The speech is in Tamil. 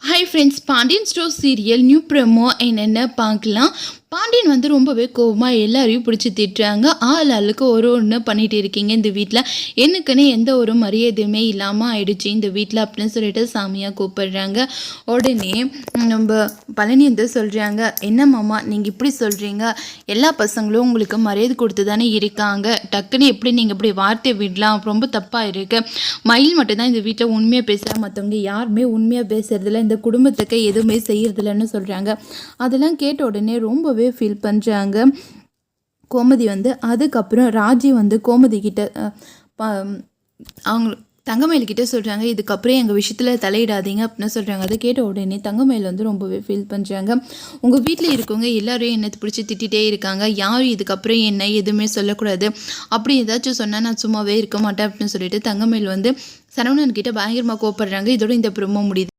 Hi friends, Pandian store serial new promo என்னென்ன பார்க்கலாம். பாண்டியன் வந்து ரொம்பவே கோவமாக எல்லாரையும் பிடிச்சி திட்டுறாங்க. ஆளுக்கு ஒன்று பண்ணிகிட்டு இருக்கீங்க இந்த வீட்டில், எனக்குன்னு எந்த ஒரு மரியாதையுமே இல்லாமல் ஆயிடுச்சு இந்த வீட்டில் அப்படின்னு சொல்லிட்டு சாமியாக கூப்பிடுறாங்க. உடனே நம்ம பழனி வந்து சொல்கிறாங்க, என்ன மாமா நீங்கள் இப்படி சொல்கிறீங்க, எல்லா பசங்களும் உங்களுக்கு மரியாதை கொடுத்து தானே இருக்காங்க, டக்குன்னு எப்படி நீங்கள் இப்படி வார்த்தையை விடலாம், ரொம்ப தப்பாக இருக்குது. மயில் மட்டும்தான் இந்த வீட்டில் உண்மையாக பேசுகிறா, மற்றவங்க யாருமே உண்மையாக பேசுகிறதில்ல, இந்த குடும்பத்துக்கு எதுவுமே செய்கிறதில்லன்னு சொல்கிறாங்க. அதெல்லாம் கேட்ட உடனே ரொம்பவே ஃபீல் பண்ணுறாங்க கோமதி வந்து. அதுக்கப்புறம் ராஜி வந்து கோமதி கிட்ட அவங்க தங்கமயில்கிட்ட சொல்கிறாங்க, இதுக்கப்புறம் எங்கள் விஷயத்தில் தலையிடாதீங்க அப்படின்னு சொல்கிறாங்க. அதை கேட்ட உடனே தங்கமயில் வந்து ரொம்பவே ஃபீல் பண்ணுறாங்க. உங்கள் வீட்டில் இருக்கவங்க எல்லோரும் என்னை பிடிச்சி திட்டிகிட்டே இருக்காங்க, யாரும் இதுக்கப்புறம் என்ன எதுவுமே சொல்லக்கூடாது, அப்படி ஏதாச்சும் சொன்னால் நான் சும்மாவே இருக்க மாட்டேன் அப்படின்னு சொல்லிட்டு தங்கமயில் வந்து சரவணன் கிட்ட பயங்கரமாக கோப்படுறாங்க. இதோட இந்த ப்ரோமோ முடியுது.